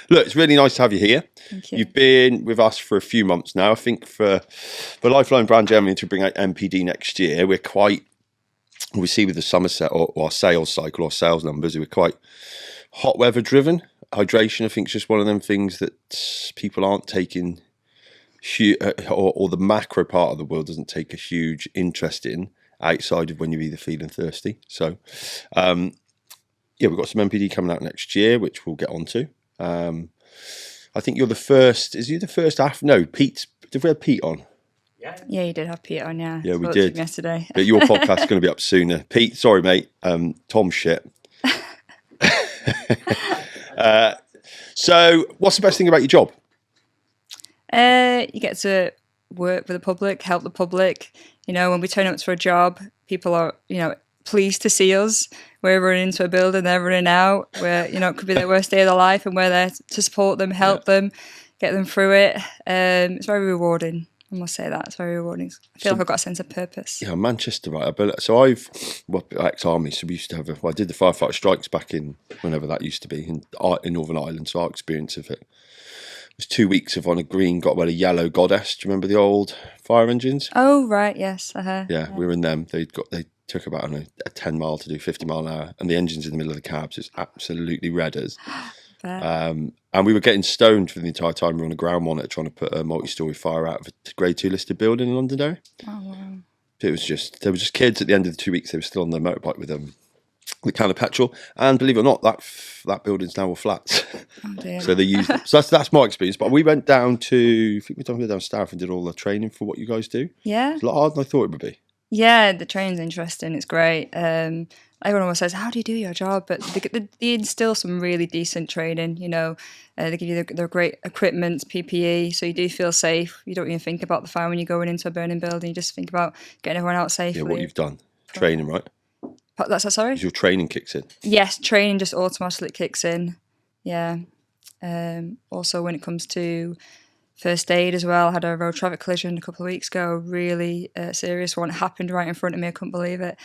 Look, it's really nice to have you here. Thank you. You've been with us for a few months now. I think for Lifeline brand Germany to bring out MPD next year, we see with the Somerset or our sales cycle or sales numbers, we're quite hot weather driven. Hydration, I think, is just one of them things that people aren't taking, or the macro part of the world doesn't take a huge interest in outside of when you're either feeling thirsty. So, yeah, we've got some MPD coming out next year, which we'll get onto. I think you're the first. Is you the first? No, Pete. Did we have Pete on? Yeah, you did have Pete on, yeah. Yeah, we Spoke to did. him yesterday. But your podcast's going to be up sooner. Pete, sorry, mate. Tom shit. So, what's the best thing about your job? You get to work with the public, help the public. You know, when we turn up for a job, people are, pleased to see us. We're running into a building, they're running out. Where it could be their worst day of their life, and we're there to support them, help them, get them through it. It's very rewarding. I must say that it's very rewarding. I feel like I've got a sense of purpose. Yeah, Manchester, right? So ex-army, so we used to have I did the firefighter strikes back in whenever that used to be in Northern Ireland. So our experience of it was 2 weeks of on a green, got a yellow goddess. Do you remember the old fire engines? Oh right, yes. Yeah, we were in them. They took about a 10 mile to do 50 mile an hour, and the engine's in the middle of the cab, so it's absolutely red as. And we were getting stoned for the entire time. We were on a ground monitor trying to put a multi-storey fire out of a grade 2 listed building in Londonderry. Oh wow. There were just kids at the end of the 2 weeks. They were still on their motorbike with the can of petrol, and believe it or not, that building's now all flats. Oh dear. So they used it. So that's my experience. But we went down to, I think we went down South and did all the training for what you guys do. Yeah. It's a lot harder than I thought it would be. Yeah, the training's interesting. It's great. Everyone always says, "How do you do your job?" But they instill some really decent training. They give you the great equipment, PPE, so you do feel safe. You don't even think about the fire when you're going into a burning building. You just think about getting everyone out safely. Yeah, what you've done, training, right? That's that. Sorry. Your training kicks in. Yes, training just automatically kicks in. Yeah. Also, when it comes to first aid as well, I had a road traffic collision a couple of weeks ago, a really serious one. It happened right in front of me. I couldn't believe it.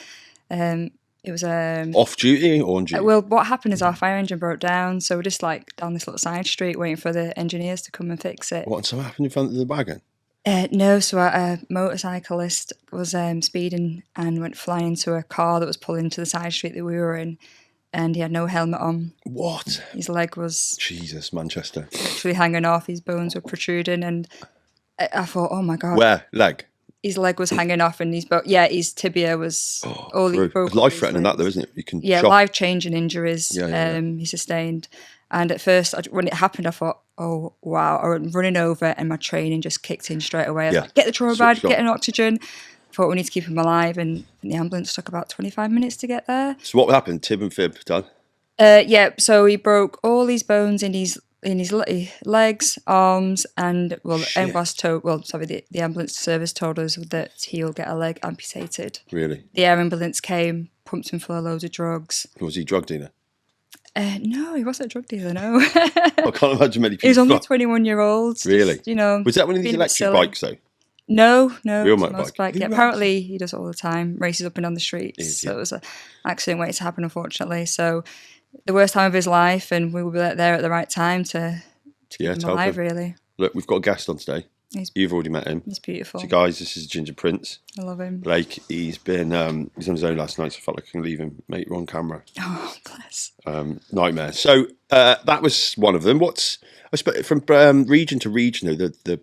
It was off duty or on duty? Well, what happened is our fire engine broke down, so we're just down this little side street waiting for the engineers to come and fix it. What? So what happened in front of the wagon? No, so a motorcyclist was speeding and went flying into a car that was pulling into the side street that we were in, and he had no helmet on. What? His leg was Jesus, Manchester. Literally hanging off. His bones were protruding, and I thought, oh my god. Where? Leg? His leg was hanging off, and his tibia was all broken. Life threatening, that though, isn't it? You can life changing injuries. Yeah. He sustained, and at first when it happened, I thought, oh wow! I went running over, and my training just kicked in straight away. I was like, get the trauma bag, get an oxygen. I thought we need to keep him alive, and the ambulance took about 25 minutes to get there. So what happened? Tib and fib done? So he broke all these bones in his legs, arms, and the ambulance service told us that he'll get a leg amputated. Really? The air ambulance came, pumped him full of loads of drugs. Was he a drug dealer? No, he wasn't a drug dealer, no. I can't imagine many people. He was only 21-year-olds. Really? Just, was that one of these electric bikes though? No. Real motorbike. Yeah, apparently he does it all the time, races up and down the streets. So it was an accident waiting to happen, unfortunately. So the worst time of his life, and we were there at the right time to keep him alive, really. Look, we've got a guest on today. You've already met him. He's beautiful. So guys, this is Ginger Prince. I love him. Blake, he's been he's on his own last night, so I felt like I can leave him. Mate, you're on camera. Oh, bless. Nightmare. So that was one of them. I suppose from region to region, though,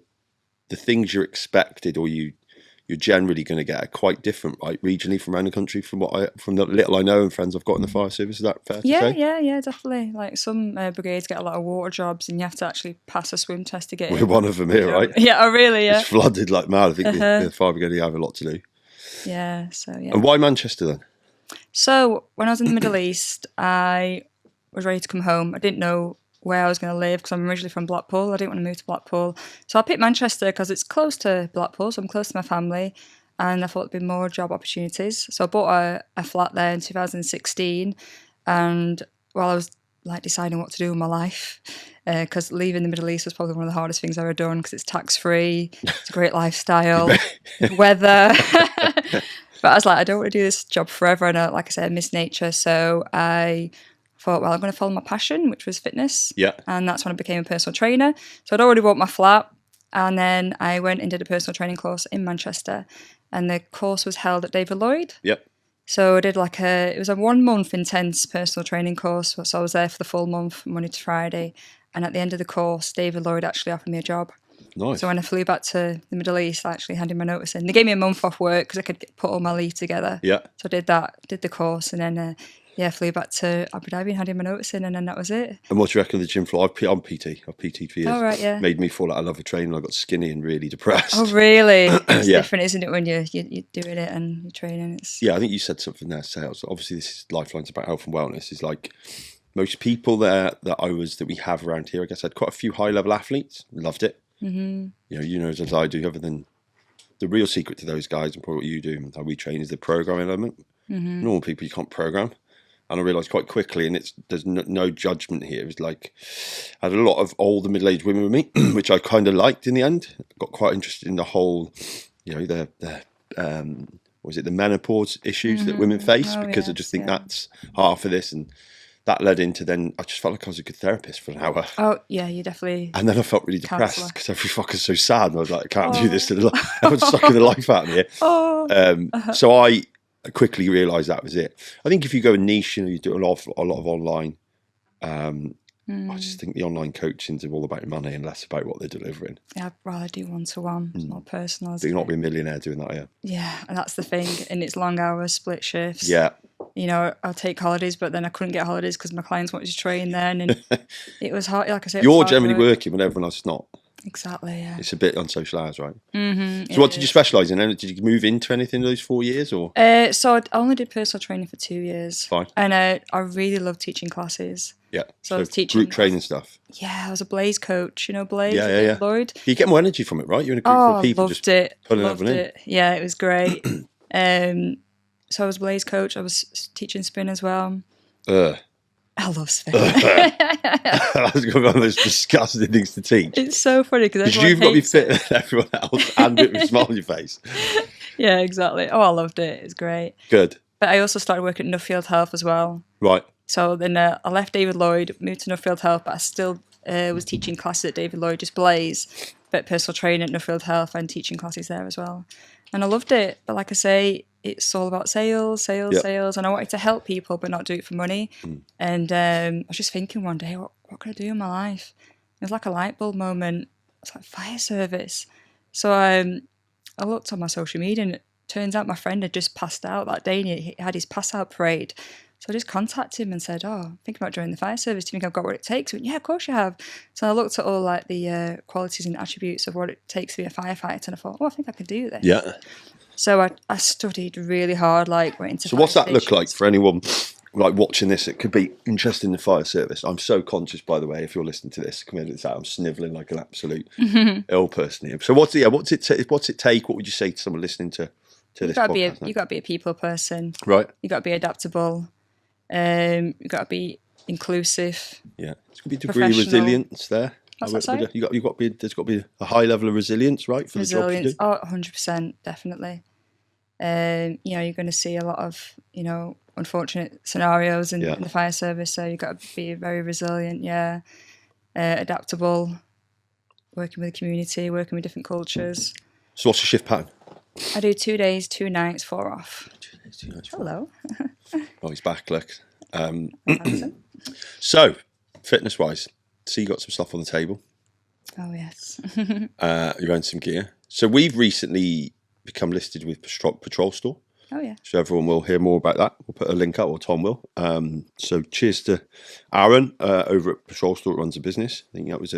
the things you're expected or you're generally going to get are quite different, right? Regionally from around the country, from the little I know and friends I've got in the fire service. Is that fair to say? Yeah, definitely. Like some brigades get a lot of water jobs, and you have to actually pass a swim test to get in. We're one of them here, right? Yeah, oh really? Yeah. It's flooded like mad. I think the fire brigade have a lot to do. Yeah, so yeah. And why Manchester then? So when I was in the Middle East, I was ready to come home. I didn't know where I was going to live because I'm originally from Blackpool. I didn't want to move to Blackpool. So I picked Manchester because it's close to Blackpool, so I'm close to my family, and I thought there'd be more job opportunities. So I bought a flat there in 2016, and while I was deciding what to do with my life, because leaving the Middle East was probably one of the hardest things I've ever done because it's tax-free, it's a great lifestyle, weather. But I was like, I don't want to do this job forever, and like I said, I miss nature, so I thought thought, well, I'm going to follow my passion, which was fitness. Yeah. And that's when I became a personal trainer. So I'd already bought my flat. And then I went and did a personal training course in Manchester. And the course was held at David Lloyd. Yep. So I did it was a 1 month intense personal training course. So I was there for the full month, Monday to Friday. And at the end of the course, David Lloyd actually offered me a job. Nice. So when I flew back to the Middle East, I actually handed my notice in. They gave me a month off work because I could put all my leave together. Yeah. So I did that, did the course, and then flew back to Abu Dhabi and handed my notice in, and then that was it. And what do you reckon of the gym floor? I'm PT. I've PT'd for years. Oh, right, yeah. Made me fall out of love with training. I got skinny and really depressed. Oh, really? It's Yeah. different, isn't it, when you're doing it and you're training? Yeah, I think you said something there, sales. Obviously, this is Lifeline's about health and wellness. Is like most people there that we have around here. I guess I had quite a few high-level athletes. Loved it. Mm-hmm. You know as I do. Other than the real secret to those guys and probably what you do and how we train is the programming element. Mm-hmm. Normal people you can't program. And I realised quite quickly, and there's no judgment here. It was like I had a lot of older middle-aged women with me, which I kind of liked in the end. Got quite interested in the whole, the menopause issues that women face, because I just think that's half of this, and that led into then I just felt like I was a good therapist for an hour. Oh yeah, you definitely. And then I felt really depressed because every fucker's so sad, and I was like, I can't do this to the life. Everyone's sucking the life out of me here. So I quickly realised that was it. I think if you go a niche, you do a lot of online. I just think the online coaching's all about money and less about what they're delivering. Yeah, I'd rather do one-to-one. It's more personal. But you're not be a millionaire doing that, yeah. Yeah, and that's the thing. And it's long hours, split shifts. Yeah. I'll take holidays, but then I couldn't get holidays because my clients wanted to train then, and it was hard. Like I said, you're generally working when everyone else is not. Exactly, yeah. It's a bit on social hours, right? Mm-hmm, so what did you specialise in? Did you move into anything in those 4 years? Or so I only did personal training for 2 years. Fine. And I really loved teaching classes. Yeah. So I was teaching group training stuff. Yeah, I was a Blaze coach. You know Blaze? Yeah. Lloyd? You get more energy from it, right? You're in a group of people loved just it. pulling Loved everyone it. Yeah, it was great. So I was Blaze coach. I was teaching spin as well. I love spin. That's one of the most disgusting things to teach. It's so funny because you've got to be fit than everyone else and a bit of a smile on your face. Yeah, exactly. Oh, I loved it. It's great. Good. But I also started working at Nuffield Health as well. Right. So then I left David Lloyd, moved to Nuffield Health, but I still was teaching classes at David Lloyd, just Blaze, but personal training at Nuffield Health and teaching classes there as well. And I loved it. But like I say, it's all about sales. And I wanted to help people, but not do it for money. And I was just thinking one day, what could I do in my life? It was like a light bulb moment. It's like fire service. So I looked on my social media, and it turns out my friend had just passed out that day, and he had his pass out parade. So I just contacted him and said, I'm thinking about joining the fire service. Do you think I've got what it takes? He went, yeah, of course you have. So I looked at all like the qualities and attributes of what it takes to be a firefighter, and I thought, I think I can do this. Yeah. So I studied really hard, went into. So what's that look like for anyone watching this? It could be interested in the fire service. I'm so conscious, by the way, if you're listening to this, come in this out. I'm snivelling like an absolute ill person here. So what's it take? What would you say to someone listening to this podcast? You got to be a people person, right? You got to be adaptable. You got to be inclusive. Yeah, there's got to be a degree of resilience there. What's that, sorry? There's got to be a high level of resilience, right, for resilience, the job you do. 100%, definitely. You're going to see a lot of, unfortunate scenarios in the fire service, so you've got to be very resilient, adaptable, working with the community, working with different cultures. So what's your shift pattern? I do 2 days, 2 nights, 4 off. 2 days, 2 nights. Hello. Oh, he's back, look. So, fitness-wise, so you got some stuff on the table. Oh, yes. You own some gear. So we've recently become listed with Patrol Store. Oh, yeah. So everyone will hear more about that. We'll put a link up, or Tom will. So cheers to Aaron over at Patrol Store that runs a business. I think that was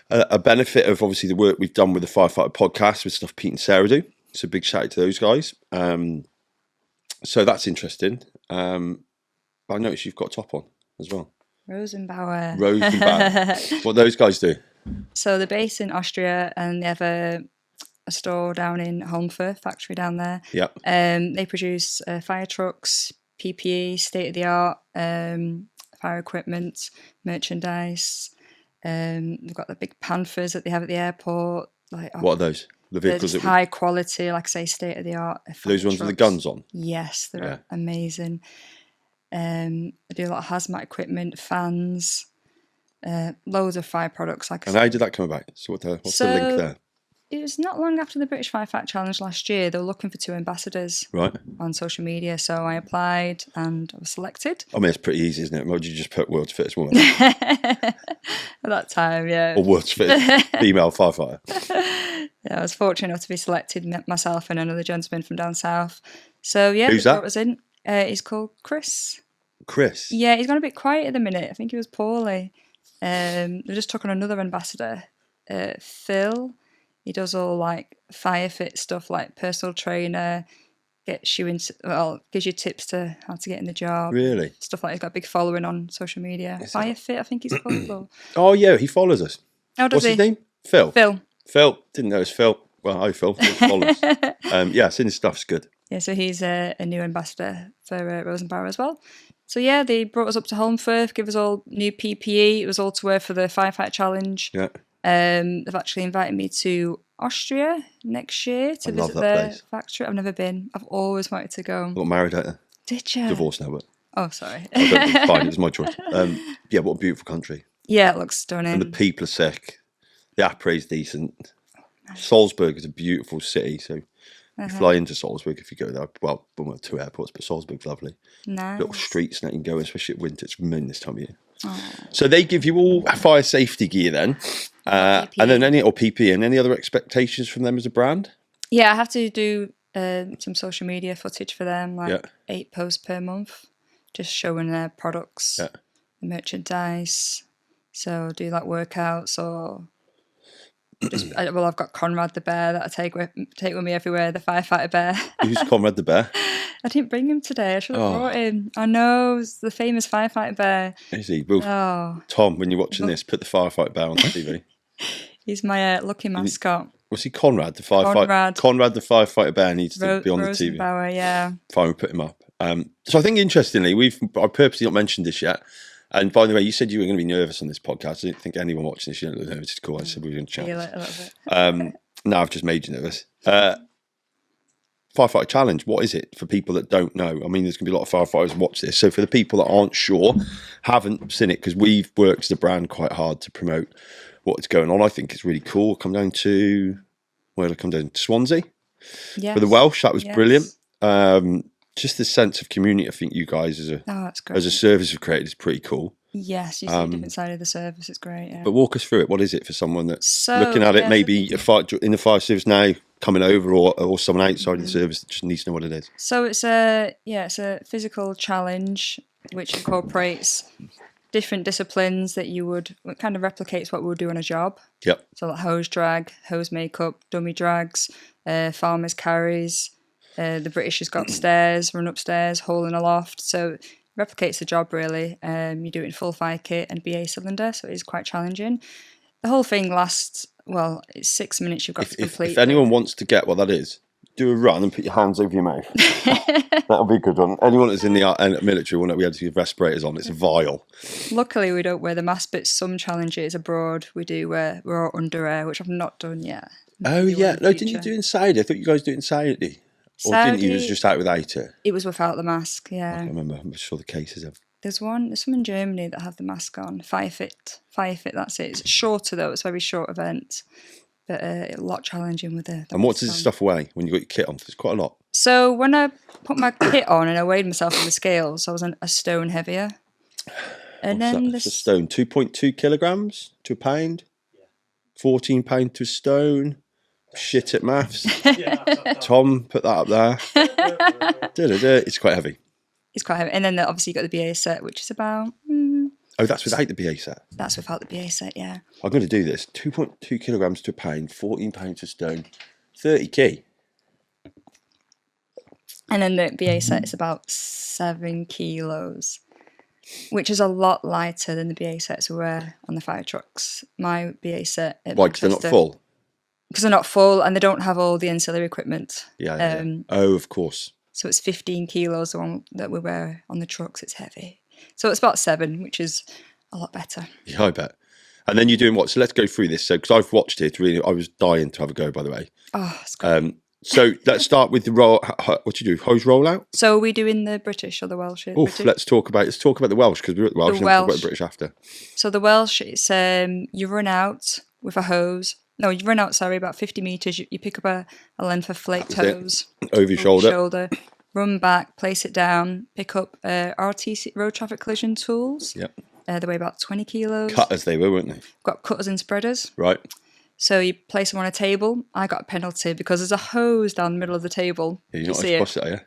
a benefit of obviously the work we've done with the Firefighter podcast with stuff Pete and Sarah do. So big shout out to those guys. So that's interesting. But I noticed you've got a top on as well. Rosenbauer. What those guys do? So they're based in Austria, and they have a store down in Holmfirth, factory down there. Yep. They produce fire trucks, PPE, state-of-the-art fire equipment, merchandise. They've got the big Panthers that they have at the airport. What are those? The vehicles that high quality, like I say, state-of-the-art. Those ones with the guns on? Yes, they're amazing. I do a lot of hazmat equipment, fans, loads of fire products. And how did that come about? So what's the link there? It was not long after the British Firefighter Challenge last year. They were looking for 2 ambassadors on social media. So I applied and I was selected. I mean, it's pretty easy, isn't it? Why would you just put world's fittest woman? At that time, yeah. Or world's fittest female firefighter. Yeah, I was fortunate enough to be selected, myself and another gentleman from down south. So yeah, who's they that? brought us in. He's called Chris. Chris? Yeah, he's gone a bit quiet at the minute. I think he was poorly. They just took on another ambassador, Phil. He does all like fire fit stuff, like personal trainer, gives you tips to how to get in the job. Really? Stuff like he's got a big following on social media. Fire fit, I think he's called. Oh yeah, he follows us. Oh, does What's he? his name? Phil. Phil. Didn't know it's Phil. Well, hi Phil. Follows. Yeah, his stuff's good. Yeah, so he's a new ambassador for Rosenbauer as well. So yeah, they brought us up to Holmfirth, give us all new PPE. It was all to wear for the Firefighter Challenge. Yeah. They've actually invited me to Austria next year to visit their factory. I've never been. I've always wanted to go. I got married out there. Did you? Divorced now, but. Oh, sorry. It's fine. It was my choice. Yeah, what a beautiful country. Yeah, it looks stunning. And the people are sick. The après is decent. Salzburg is a beautiful city, so you fly into Salzburg if you go there. Well, 2 airports, but Salzburg's lovely. Nice. Little streets that you can go in, especially at winter. It's mean this time of year. So they give you all fire safety gear then, and then PP and any other expectations from them as a brand? Yeah, I have to do some social media footage for them, 8 posts per month, just showing their products, the merchandise. So do like workouts or just I've got Conrad the bear that I take with me everywhere. The firefighter bear. Who's Conrad the bear? I didn't bring him today. I should have brought him. I know, it's the famous firefighter bear. Is he? Well, Tom, when you're watching this, put the firefighter bear on the TV. He's my lucky mascot. Was he Conrad the firefighter? Conrad the firefighter bear needs to be on the TV. Rosenbauer, yeah. Fine, we put him up. So I think interestingly, I purposely not mentioned this yet. And by the way, you said you were going to be nervous on this podcast. I didn't think anyone watching this, you don't look nervous. It's cool. I said we were going to chat. Feel it a little bit. No, I've just made you nervous. Firefighter Challenge, what is it for people that don't know? I mean, there's going to be a lot of firefighters who watch this. So for the people that aren't sure, haven't seen it, because we've worked as a brand quite hard to promote what's going on. I think it's really cool. Come down to Swansea for the Welsh. That was brilliant. Just the sense of community, I think you guys as a service have created is pretty cool. Yes, you see a different side of the service. It's great. Yeah. But walk us through it. What is it for someone that's looking at it, maybe in the fire service now, coming over, or someone outside of the service that just needs to know what it is? So it's a physical challenge which incorporates different disciplines that it kind of replicates what we would do on a job. Yep. So like hose drag, hose makeup, dummy drags, farmers carries. The British has got stairs, run upstairs, hole in a loft. So it replicates the job really. You do it in full fire kit and BA cylinder, so it is quite challenging. The whole thing lasts, it's 6 minutes you've got to complete. If anyone wants to get what that is, do a run and put your hands over your mouth. That'll be a good one. Anyone that's in the military will know we had to have respirators on. It's vile. Luckily, we don't wear the mask, but some challenges abroad we do wear underwear, which I've not done yet. Oh, yeah. No, didn't you do it in Saudi? I thought you guys do it in Saudi. Or didn't you? It was just out without it? It was without the mask, yeah. I remember. I'm sure the cases have. There's some in Germany that have the mask on. Firefit, that's it. It's shorter though. It's a very short event, but a lot challenging with it. And what does this stuff weigh when you got your kit on? It's quite a lot. So when I put my kit on and I weighed myself on the scales, I was a stone heavier. And What's a stone? 2.2 kilograms to a pound? 14 pound to a stone? Shit at maths. Tom, put that up there. It's quite heavy. It's quite heavy. And then obviously you got the BA set, which is about... Oh, that's without the BA set? That's without the BA set, yeah. I'm going to do this. 2.2 kilograms to a pound, 14 pounds to a stone, 30 key. And then the BA set is about 7 kilos, which is a lot lighter than the BA sets we wear on the fire trucks. My BA set... Why, because they're not full? Because they're not full and they don't have all the ancillary equipment. Yeah. Oh, of course. So it's 15 kilos, the one that we wear on the trucks. It's heavy. So it's about 7, which is a lot better. Yeah, I bet. And then you're doing what? So let's go through this. So, because I've watched it, really, I was dying to have a go, by the way. Oh, it's great. So let's start with the roll. What do you do? Hose rollout. So are we doing the British or the Welsh? Oh, let's talk about the Welsh because we're at the Welsh. And talk about the British after. So the Welsh, it's you run out with a hose. No, you run out. Sorry, about 50 meters. You pick up a length of flaked hose over your shoulder. Run back, place it down, pick up RTC road traffic collision tools. Yep. They weigh about 20 kilos. Cutters they were, weren't they? Got cutters and spreaders. Right. So you place them on a table. I got a penalty because there's a hose down the middle of the table. Yeah, you're not allowed to cross it, are you?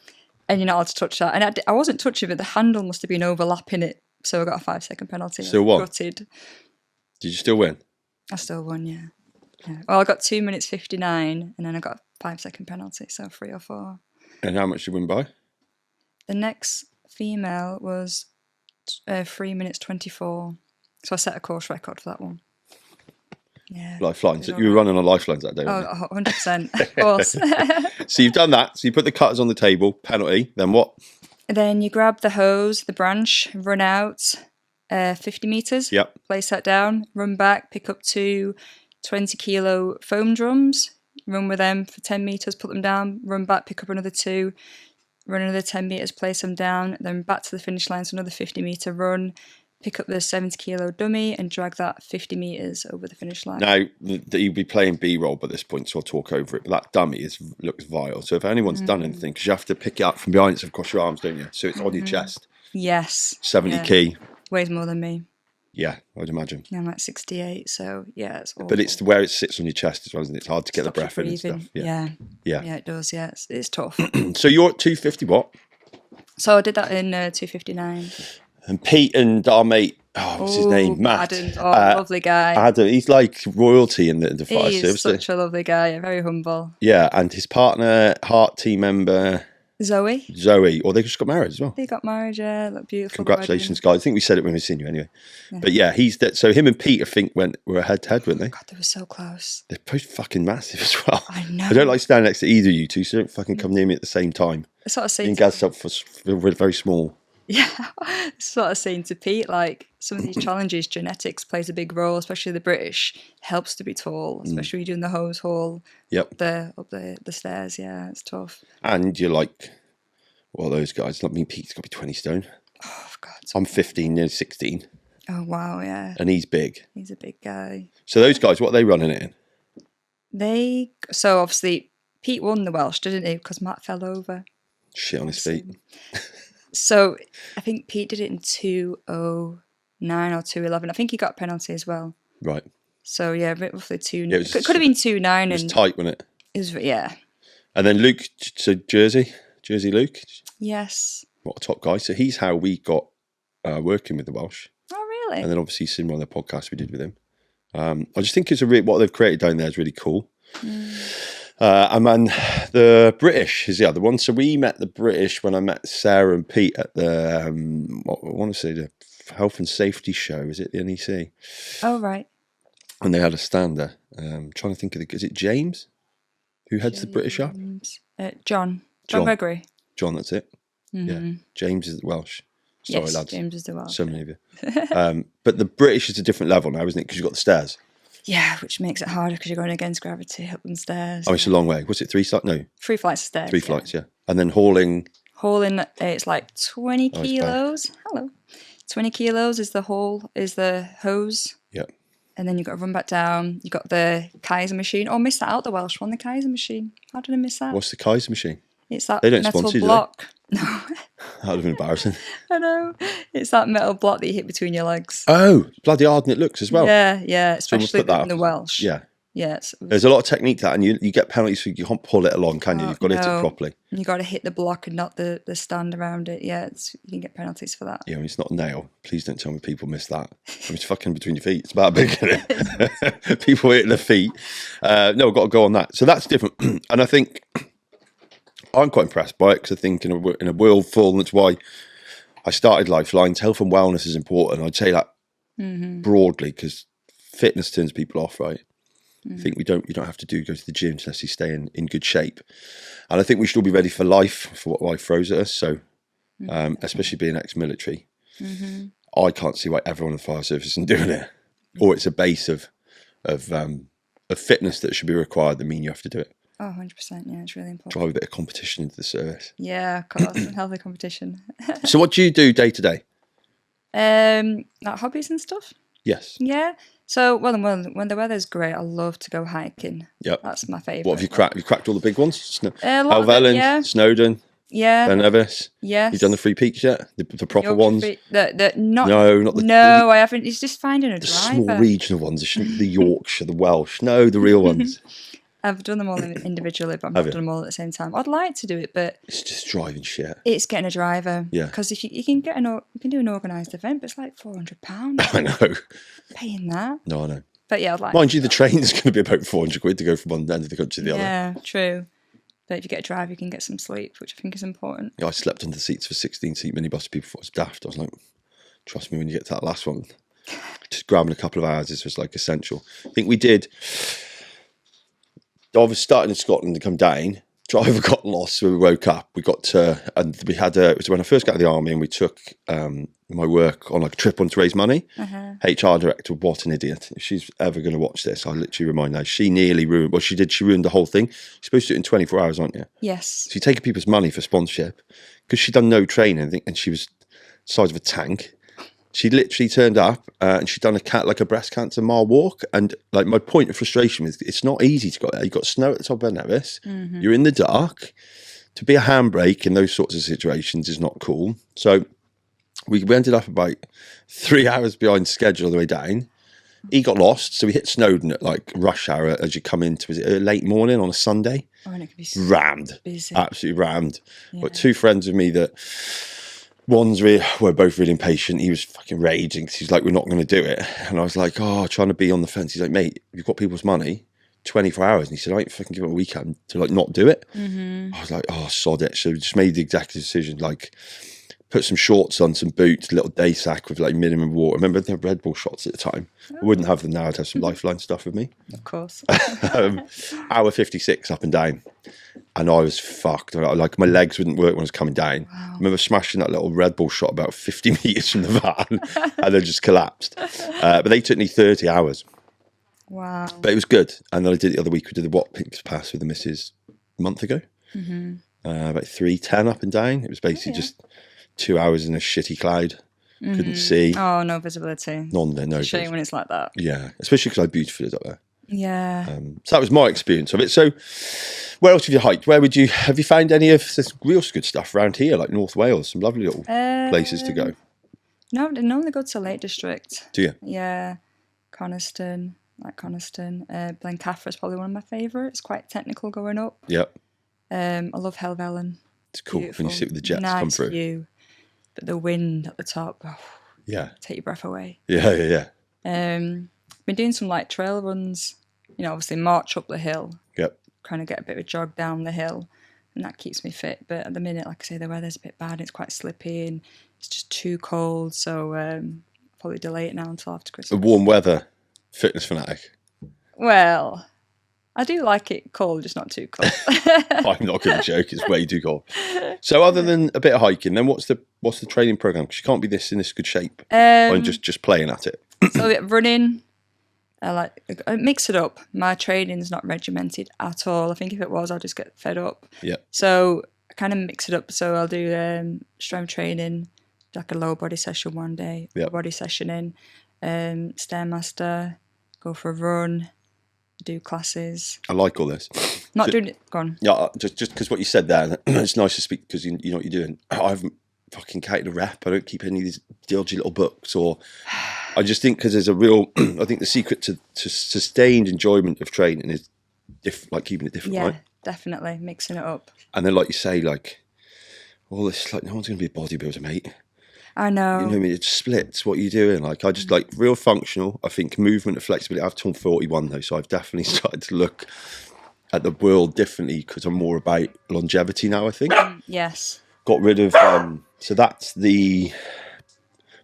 And you're not allowed to touch that. And I wasn't touching it. The handle must have been overlapping it. So I got a 5-second penalty. Still won? Gutted. Did you still win? I still won, yeah. Well, I got 2 minutes 59 and then I got a 5-second penalty. So 3 or 4. And how much did you win by? The next female was 3 minutes 24. So I set a course record for that one. Yeah. Lifelines. So you were running on Lifelines that day, weren't you? 100%. Of course. So you've done that. So you put the cutters on the table, penalty. Then what? Then you grab the hose, the branch, run out 50 meters. Yep. Place that down, run back, pick up 2 20-kilo foam drums, run with them for 10 meters, put them down, run back, pick up another 2, run another 10 meters, place them down, then back to the finish line, so another 50-meter run, pick up the 70-kilo dummy and drag that 50 meters over the finish line. Now, you'll be playing B-roll by this point, so I'll talk over it. But that dummy looks vile. So if anyone's done anything, because you have to pick it up from behind, it's across your arms, don't you? So it's on your chest. Yes. 70 key. Weighs more than me. Yeah, I'd imagine. Yeah, I'm like 68, so yeah, it's awful. But it's where it sits on your chest as well, isn't it? It's hard to get the breath in and stuff. Yeah, it does, yeah. It's tough. So you're at 250 what? So I did that in 259. And Pete and our mate, what's his name? Matt. Adam, lovely guy. Adam, he's like royalty in the fire service. He's such a lovely guy, very humble. Yeah, and his partner, Heart team member... Zoe. Or they just got married as well. They got married, yeah. Look beautiful. Congratulations, guys. I think we said it when we seen you anyway. Yeah. But yeah, so him and Pete, I think, were head to head, weren't they? God, they were so close. They're both fucking massive as well. I know. I don't like standing next to either of you two, so don't fucking come near me at the same time. I sort of saying. Me and Gaz we're very small. Yeah, sort of saying to Pete, like, some of these challenges, genetics plays a big role, especially the British. Helps to be tall, especially doing the hose haul. Yep. Up the stairs, yeah, it's tough. And you're like, well, those guys, I mean, Pete's got to be 20 stone. Oh, God. I'm 15, nearly 16. Oh, wow, yeah. And he's big. He's a big guy. So those guys, what are they running it in? So obviously, Pete won the Welsh, didn't he? Because Matt fell over. Shit on his feet. So I think Pete did it in 2:09 or 2:11. I think he got a penalty as well. Right. So yeah, roughly 2. Yeah, it could have been 2:09. It was tight, wasn't it? It was, yeah. And then Luke, so Jersey Luke. Yes. What a top guy. So he's how we got working with the Welsh. Oh, really? And then obviously you've seen one of the podcasts we did with him. I just think what they've created down there is really cool. And then the British is the other one. So we met the British when I met Sarah and Pete at the, I want to say the Health and Safety Show. Is it the NEC? Oh, right. And they had a stander. Trying to think of is it James? Who heads the British up? John Gregory. John, that's it. Mm-hmm. Yeah. James is Welsh. Sorry, yes, lads. James is the Welsh. So many of you. But the British is a different level now, isn't it? Because you've got the stairs. Yeah, which makes it harder because you're going against gravity up the stairs. Oh, it's a long way. What's it, 3 flights? No. 3 flights of stairs. 3 flights, yeah. And then hauling, it's like 20 kilos. Hello. 20 kilos is the hose. Yeah. And then you've got to run back down. You've got the Kaiser machine. Oh, missed that out, the Welsh one, the Kaiser machine. How did I miss that? What's the Kaiser machine? It's that they don't metal sponsor, block. No. That would have been embarrassing. I know. It's that metal block that you hit between your legs. Oh, bloody hard and it looks as well. Yeah. Especially in the Welsh. Yeah. Yeah. There's a lot of technique to that, and you get penalties for you can't pull it along, can you? You've got to hit it properly. And you've got to hit the block and not the stand around it. Yeah, you can get penalties for that. Yeah, it's not a nail. Please don't tell me people miss that. It's fucking between your feet. It's about big, isn't it? People hitting their feet. No, I've got to go on that. So that's different. And I think I'm quite impressed by it because I think in a world full, and that's why I started Lifelines. Health and wellness is important. I'd say that broadly because fitness turns people off, right? I think you don't have to go to the gym unless you stay in good shape. And I think we should all be ready for life, for what life throws at us. So, especially being ex-military, I can't see why everyone in the fire service isn't doing it. Or it's a base of fitness that should be required that mean you have to do it. Oh, 100%. Yeah, it's really important. Drive a bit of competition into the service. Yeah, of course. Healthy competition. So what do you do day to day? Like hobbies and stuff. Yes. Yeah. So, when the weather's great, I love to go hiking. Yep. That's my favourite. What have you cracked? Have you cracked all the big ones? A lot of it, Helena, yeah. Snowdon, Yeah. Ben Nevis. Yes. You done the 3 peaks yet? The proper Yorkshire ones? Not the No, I haven't. It's just finding a the driver. small regional ones. The Yorkshire, the Welsh. No, the real ones. I've done them all individually, but I've not done them all at the same time. I'd like to do it, but it's just driving shit. It's getting a driver. Yeah. Because if you can do an organised event, but it's like £400. I know. Paying that. No, I know. But yeah, I'd like. Mind you, the train's going to be about 400 quid to go from one end of the country to the other. Yeah, true. But if you get a driver, you can get some sleep, which I think is important. Yeah, I slept under the seats for 16-seat minibus people thought it was daft. I was like, trust me, when you get to that last one, just grabbing a couple of hours is just like essential. I think we did. I was starting in Scotland to come down. Driver got lost, so we woke up. We got to, and we had it was when I first got out of the army, and we took my work on like a trip on to raise money. HR director, what an idiot! If she's ever going to watch this, I literally remind her. She nearly ruined. Well, she did. She ruined the whole thing. You're supposed to do it in 24 hours, aren't you? Yes. So you're taking people's money for sponsorship because she'd done no training, and she was the size of a tank. She literally turned up and she'd done a breast cancer mile walk. And like my point of frustration is it's not easy to go there. You've got snow at the top of Nevis. You're in the dark. To be a handbrake in those sorts of situations is not cool. So we ended up about 3 hours behind schedule on the way down. He got lost. So we hit Snowdon at like rush hour as you come into, was it late morning on a Sunday? Oh, and it could be rammed. Busy. Absolutely rammed. Yeah. But 2 friends of me that... were both really impatient. He was fucking raging. He's like, we're not going to do it. And I was like, trying to be on the fence. He's like, mate, you've got people's money, 24 hours. And he said, I ain't fucking give it a weekend to like not do it. I was like, sod it. So we just made the executive decision, like put some shorts on, some boots, a little day sack with like minimum water. Remember the Red Bull shots at the time? I wouldn't have them now. I'd have some Lifeline stuff with me. Of course. Hour 56 up and down. And I was fucked. Like my legs wouldn't work when I was coming down. Wow. I remember smashing that little Red Bull shot about 50 metres from the van and then just collapsed. But they took me 30 hours. Wow. But it was good. And then I did the other week. We did the Watkins Pass with the missus a month ago. About 3:10 up and down. It was basically just 2 hours in a shitty cloud. Couldn't see. Oh, no visibility. None there, no. It's a shame when it's like that. Yeah, especially because how beautiful it is up there. Yeah. So that was my experience of it. So where else have you hiked? Have you found any of this real good stuff around here, like North Wales? Some lovely little places to go. No, I normally go to Lake District. Do you? Yeah. Coniston. Blencathra is probably one of my favourites. Quite technical going up. Yep. I love Helvellyn. It's cool Beautiful. when you sit with the jets nice come through. View, but the wind at the top, take your breath away. Yeah. Been doing some like trail runs, obviously march up the hill. Yep. Kind of get a bit of a jog down the hill, and that keeps me fit. But at the minute, like I say, the weather's a bit bad. It's quite slippy and it's just too cold. So I'll probably delay it now until after Christmas. A warm weather fitness fanatic. Well, I do like it cold, just not too cold. I'm not going to joke. It's way too cold. So other than a bit of hiking, then what's the training program? Because you can't be in this good shape. I'm just playing at it. So running. I mix it up. My training's not regimented at all. I think if it was, I'd just get fed up. Yeah. So I kind of mix it up. So I'll do strength training, like a lower body session one day, upper body session in, Stairmaster, go for a run, do classes. I like all this. Not doing it. Go on. Yeah, just because what you said there, it's nice to speak because you know what you're doing. I haven't fucking counted a rep. I don't keep any of these dodgy little books, or I just think because there's a real. I think the secret to sustained enjoyment of training is keeping it different, right? Definitely mixing it up. And then, like you say, like all this, like no one's going to be a bodybuilder, mate. I know. You know what I mean? It splits. What are you doing? Like I just like real functional. I think movement and flexibility. I've turned 41 though, so I've definitely started to look at the world differently because I'm more about longevity now. I think. Yes. Got rid of. So that's the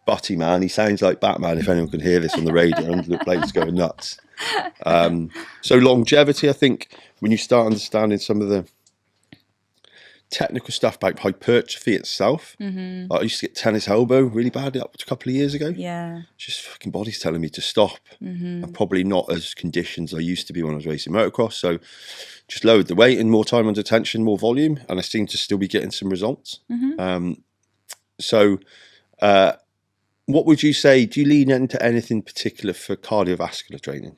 Butty man. He sounds like Batman. If anyone can hear this on the radio, and the place going nuts. So longevity. I think when you start understanding some of the technical stuff about hypertrophy itself. Like, I used to get tennis elbow really badly up to a couple of years ago. Yeah. Just fucking body's telling me to stop. I'm probably not as conditioned as I used to be when I was racing motocross. So just lowered the weight and more time under tension, more volume, and I seem to still be getting some results. What would you say? Do you lean into anything particular for cardiovascular training?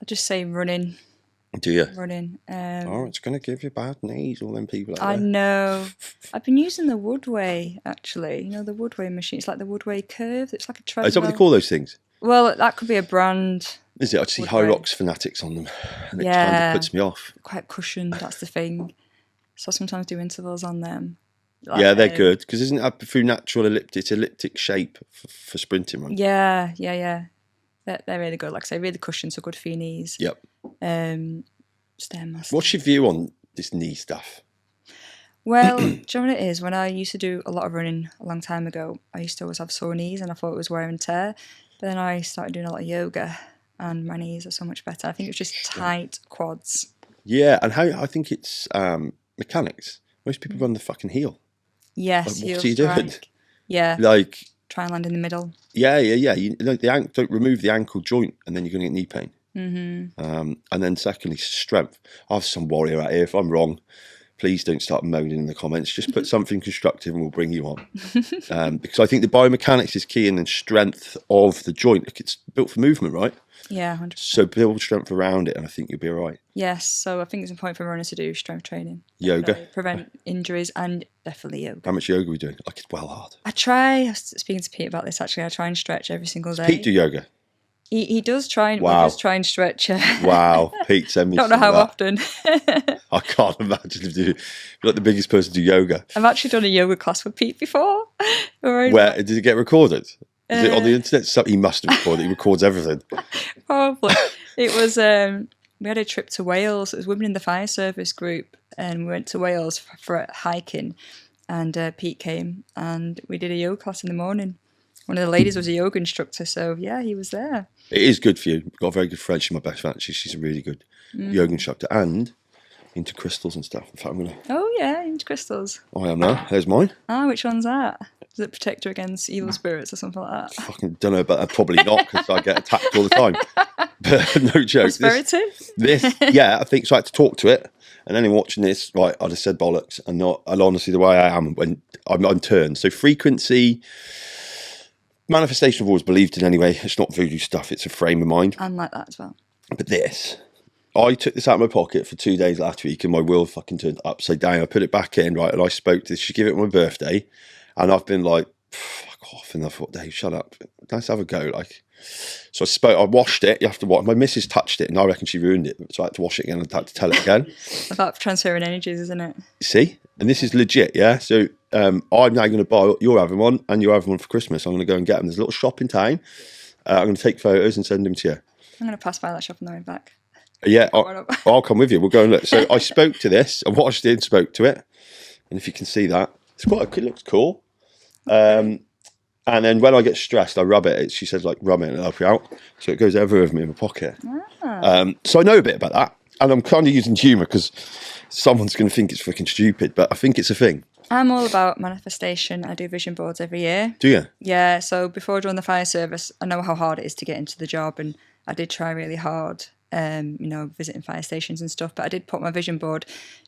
I'd just say running. Do you? Running. Oh, it's going to give you bad knees, all them people out there. I know. I've been using the Woodway, actually. You know, the Woodway machine. It's like the Woodway Curve. It's like a treadmill. Is that what they call those things? Well, that could be a brand. Is it? I see Woodway. High Rocks Fanatics on them, and it kind of puts me off. Quite cushioned, that's the thing. So I sometimes do intervals on them. Like, yeah, they're good, because isn't that through natural elliptic shape for sprinting, right? Yeah. They're really good. Like I say, really cushioned, so good for your knees. Yep. Stairmaster. What's your view on this knee stuff? Well, do you know what it is? When I used to do a lot of running a long time ago, I used to always have sore knees, and I thought it was wear and tear. But then I started doing a lot of yoga, and my knees are so much better. I think it's just tight quads. Yeah, and how I think it's mechanics. Most people run the fucking heel. Yes, like, what are you doing? Yeah, like try and land in the middle. Yeah. You like don't remove the ankle joint, and then you're going to get knee pain. And then secondly, strength. I have some warrior out here. If I'm wrong, please don't start moaning in the comments. Just put something constructive, and we'll bring you on. Because I think the biomechanics is key, and then strength of the joint. Like, it's built for movement, right? Yeah, 100%. So build strength around it, and I think you'll be all right. Yes, so I think it's important for runners to do strength training. Yoga. Prevent injuries, and definitely yoga. How much yoga are we doing? Like, it's well hard. I was speaking to Pete about this, actually. I try and stretch every single day. Pete do yoga? He does try and, wow. He does try and stretch. Wow, Pete, send me Don't know how often. I can't imagine if you're like the biggest person to do yoga. I've actually done a yoga class with Pete before. Where did it get recorded? Is it on the internet? He must have recorded. He records everything. Probably. It was. We had a trip to Wales. It was women in the fire service group, and we went to Wales for hiking. And Pete came, and we did a yoga class in the morning. One of the ladies was a yoga instructor, so yeah, he was there. It is good for you. I've got a very good friend. She's my best friend. She's a really good yoga instructor, and into crystals and stuff. In fact, I'm gonna. Oh yeah, into crystals. I am now. There's mine. Which one's that? Does it protect you against evil spirits or something like that? Fucking don't know, but probably not, because I get attacked all the time. But no joke. Prosperity? I think so. I had to talk to it, and anyone watching this, right, I'd have said bollocks, and not. And honestly, the way I am when I'm turned. So frequency. Manifestation I've always believed in anyway. It's not voodoo stuff. It's a frame of mind. I'm like that as well. But this, I took this out of my pocket for 2 days last week, and my world fucking turned upside down. I put it back in, right, and I spoke to this. She gave it on my birthday, and I've been like, fuck off. And I thought, Dave, shut up. Let's have a go. Like, so I washed it. You have to watch. My missus touched it, and I reckon she ruined it. So I had to wash it again and I had to tell it again. About transferring energies, isn't it? See? And this is legit, yeah? So I'm now going to buy, you're having one, and you're having one for Christmas. I'm going to go and get them. There's a little shop in town. I'm going to take photos and send them to you. I'm going to pass by that shop on the way back. Yeah, I'll come with you. We'll go and look. So I spoke to this. I watched it and spoke to it. And if you can see that, it looks cool. And then when I get stressed, I rub it. She says, like, rub it and it'll help you out. So it goes everywhere with me in my pocket. So I know a bit about that. And I'm kind of using humour because someone's going to think it's freaking stupid, but I think it's a thing. I'm all about manifestation. I do vision boards every year. Do you? Yeah, so before I joined the fire service, I know how hard it is to get into the job, and I did try really hard, visiting fire stations and stuff, but I did put my vision board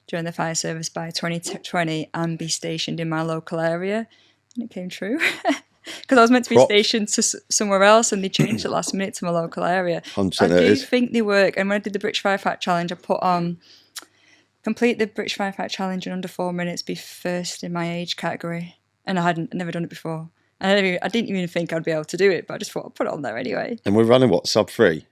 during the fire service by 2020 and be stationed in my local area, and it came true. Because I was meant to be stationed to somewhere else, and they changed it last minute to my local area. 100% I do think they work. And when I did the British Firefighter Challenge, I put on complete the British Firefighter Challenge in under 4 minutes, be first in my age category. And I'd never done it before. And I didn't even think I'd be able to do it, but I just thought I'd put it on there anyway. And we're running what, sub 3?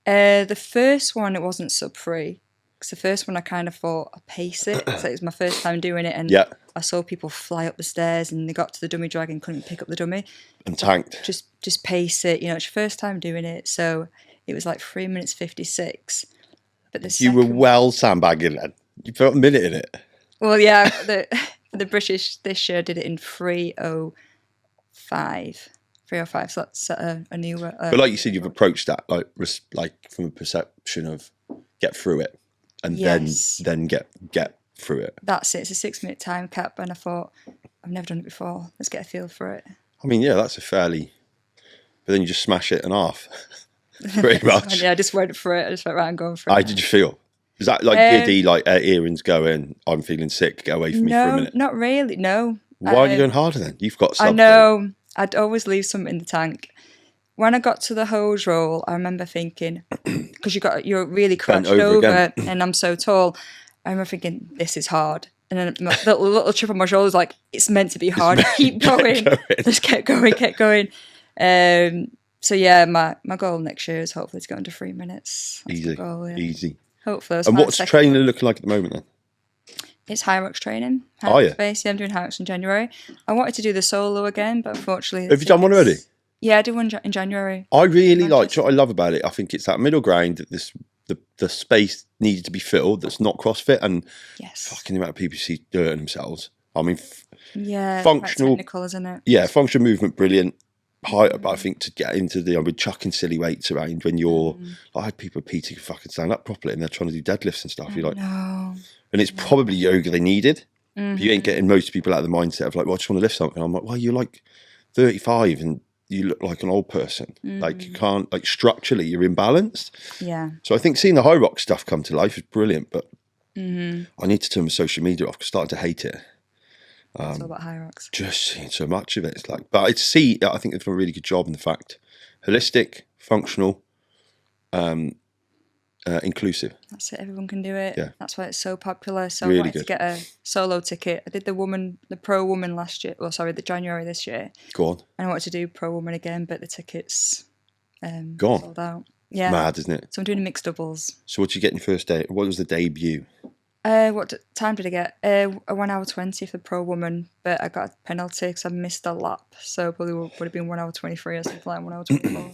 The first one, it wasn't sub 3. Because the first one, I kind of thought I'd pace it. So it was my first time doing it. And I saw people fly up the stairs, and they got to the dummy drag and couldn't pick up the dummy. And tanked. Just pace it. You know, it's your first time doing it. So it was like 3 minutes 56. But you were well sandbagging then. You put a minute in it. Well, yeah. The British this year did it in 3:05. 3:05. So that's a new. But like you said, you've approached that like from a perception of get through it. And then get through it. That's it. It's a 6-minute time cap, and I thought, I've never done it before. Let's get a feel for it. I mean, yeah, that's a fairly. But then you just smash it in half, pretty much. Yeah, I just went for it. I just went right and going for it. How did you feel? Is that like giddy, like earrings going, I'm feeling sick, get away from me for a minute? No, not really, no. Why are you going harder then? You've got something. I know. I'd always leave something in the tank. When I got to the hose roll, I remember thinking, because you're really crouched over and I'm so tall, I remember thinking, this is hard. And then the little chip on my shoulder was like, it's meant to be hard. Keep going. Just kept going. So yeah, my goal next year is hopefully to go under 3 minutes. That's Easy, goal, yeah. easy. Hopefully. And what's training looking like at the moment then? It's high rocks training. Yeah, I'm doing high rocks in January. I wanted to do the solo again, but unfortunately... Have you done one already? Yeah, I did one in January. I really like what I love about it. I think it's that middle ground that the space needed to be filled that's not CrossFit, and fucking the amount of people you see doing themselves. I mean, functional, quite technical, isn't it? Yeah, functional movement, brilliant. But I think to get into with chucking silly weights around when you're, I had people at PT who fucking stand up properly and they're trying to do deadlifts and stuff. You're like, no. And it's probably yoga they needed. But you ain't getting most people out of the mindset of like, well, I just want to lift something. I'm like, well, you're like 35 and you look like an old person. Like you can't, like structurally, you're imbalanced. Yeah. So I think seeing the high rock stuff come to life is brilliant, but I need to turn my social media off because I started to hate it. It's all about high rocks. Just seeing so much of it. It's like, but I think they've done a really good job in the fact, holistic, functional, inclusive. That's it. Everyone can do it. Yeah. That's why it's so popular. So Really I wanted good. to get a solo ticket. I did the pro woman last year. Well, sorry, the January this year. Go on. And I wanted to do pro woman again, but the tickets Gone. sold out. Yeah. Mad, isn't it? So I'm doing a mixed doubles. So what did you get in your first day? What was the debut? What time did I get? A 1 hour 20 for pro woman, but I got a penalty because I missed a lap. So probably would have been 1 hour 23 or something like 1 hour 24.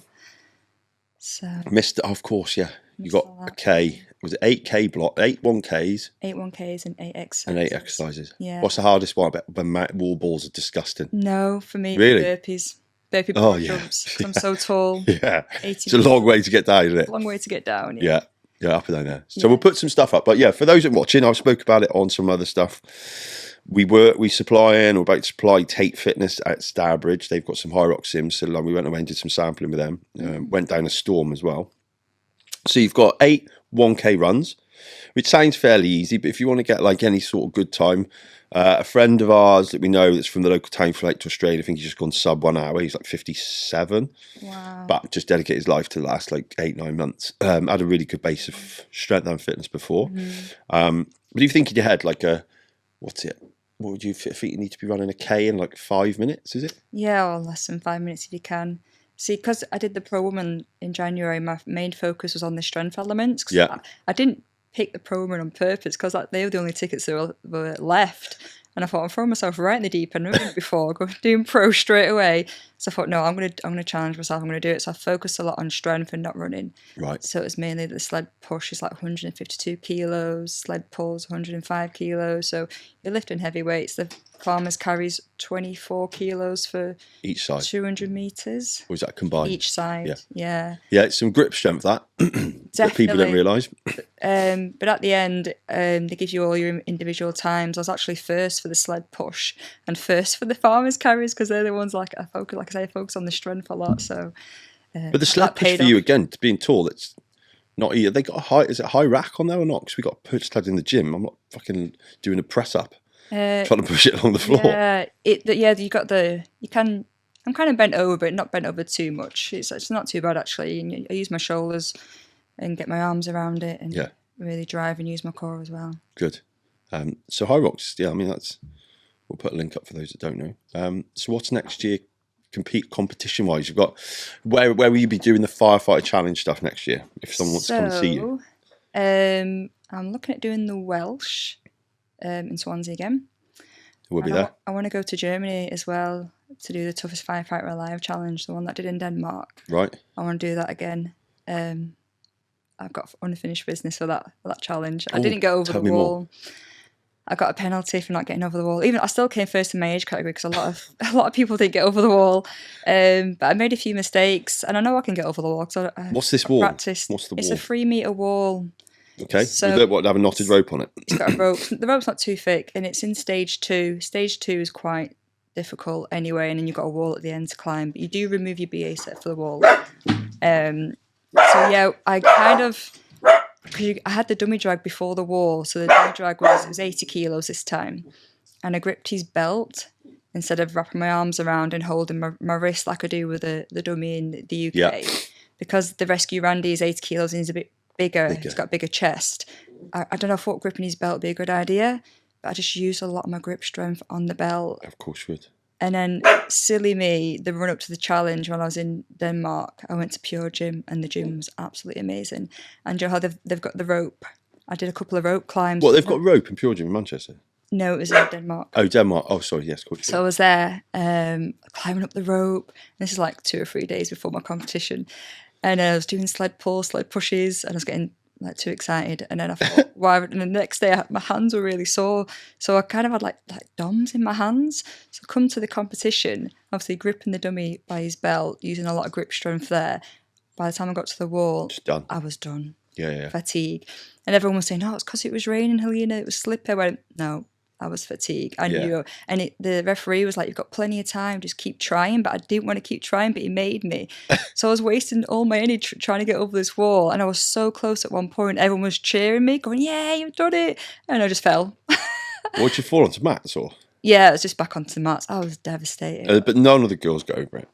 So Missed, of course, yeah. You got a K. Was it 8K block? 8 1Ks? 8 1Ks and 8 exercises. And 8 exercises. Yeah. What's the hardest one? I bet wall balls are disgusting. No, for me, Really? burpees. Burpee jumps. Because I'm so tall. Yeah. It's a long way to get down, isn't it? Long way to get down. Yeah. Yeah, up and down there. So we'll put some stuff up. But yeah, for those that are watching, I've spoke about it on some other stuff. We supply in, or about to supply Tate Fitness at Starbridge. They've got some high rock sims. So we went away and did some sampling with them. Went down a storm as well. So you've got 8 1K runs, which sounds fairly easy. But if you want to get like any sort of good time, a friend of ours that we know that's from the local town flight to Australia, I think he's just gone sub 1 hour. He's like 57. Wow. But just dedicated his life to the last like 8-9 months. Had a really good base of strength and fitness before. But do you think in your head, like what's it? What would you think you need to be running a K in like 5 minutes, is it? Yeah, or less than 5 minutes if you can. See, because I did the pro woman in January, my main focus was on the strength elements. Yeah. I didn't pick the pro woman on purpose because they were the only tickets that were left. And I thought, I'm throwing myself right in the deep end. I've never done it before, doing pro straight away. So I thought, no, I'm gonna challenge myself. I'm gonna do it. So I focused a lot on strength and not running. Right. So it was mainly the sled push is like 152 kilos, sled pulls 105 kilos. So you're lifting heavy weights. The farmers carries 24 kilos for Each side. 200 meters. Or is that combined? Each side. Yeah. Yeah, it's some grip strength that people don't realise. But at the end, they give you all your individual times. I was actually first for the sled push and first for the farmers carries because they're the ones I focus on the strength a lot. So, but the sled push for you again, to being tall, it's not either. They got a high. Is it high rack on there or not? Because we got a push sled in the gym. I'm not fucking doing a press up, trying to push it along the floor. Yeah, you got the. You can. I'm kind of bent over, but not bent over too much. It's not too bad actually. And I use my shoulders and get my arms around it and really drive and use my core as well. Good. So high rocks, yeah. I mean that's. We'll put a link up for those that don't know. So what's next year? Competition wise, you've got where will you be doing the firefighter challenge stuff next year if someone wants to come and see you? I'm looking at doing the Welsh in Swansea again. We'll be there. I want to go to Germany as well to do the toughest firefighter alive challenge, the one that I did in Denmark. Right. I want to do that again. I've got unfinished business for that challenge. I didn't go over the wall. More. I got a penalty for not getting over the wall. Even I still came first in my age category because a lot of people didn't get over the wall. But I made a few mistakes, and I know I can get over the wall. What's this wall? Practiced. What's the wall? It's a 3 meter wall. Okay. So With what, have a knotted rope on it? it's got a rope. The rope's not too thick, and it's in stage 2. Stage 2 is quite difficult anyway, and then you've got a wall at the end to climb. But you do remove your BA set for the wall. So yeah, I kind of, because I had the dummy drag before the wall, so the dummy drag was 80 kilos this time, and I gripped his belt instead of wrapping my arms around and holding my wrist like I do with the dummy in the UK. Yeah. Because the Rescue Randy is 80 kilos and he's a bit bigger. He's got a bigger chest. I don't know if gripping his belt would be a good idea, but I just used a lot of my grip strength on the belt. Of course you would. And then, silly me, the run up to the challenge when I was in Denmark, I went to Pure Gym, and the gym was absolutely amazing. And you know how they've got the rope? I did a couple of rope climbs. What, they've got rope in Pure Gym in Manchester? No, it was in Denmark. Oh, Denmark. Oh, sorry. Yes, of course. So I was there, climbing up the rope. This is like 2 or 3 days before my competition. And I was doing sled pulls, sled pushes, and I was getting like too excited. And then I thought, why? And the next day, my hands were really sore. So I kind of had like DOMs in my hands. So I come to the competition, obviously gripping the dummy by his belt, using a lot of grip strength there. By the time I got to the wall, Just done. I was done. Yeah. Fatigue. And everyone was saying, oh, it's because it was raining, Helena, it was slippery. I went, no, I was fatigued. I knew. And the referee was like, you've got plenty of time, just keep trying. But I didn't want to keep trying, but he made me. So I was wasting all my energy trying to get over this wall. And I was so close at one point. Everyone was cheering me, going, yeah, you've done it. And I just fell. Would you fall onto mats or? Yeah, I was just back onto the mats. I was devastated. But none of the girls got over it.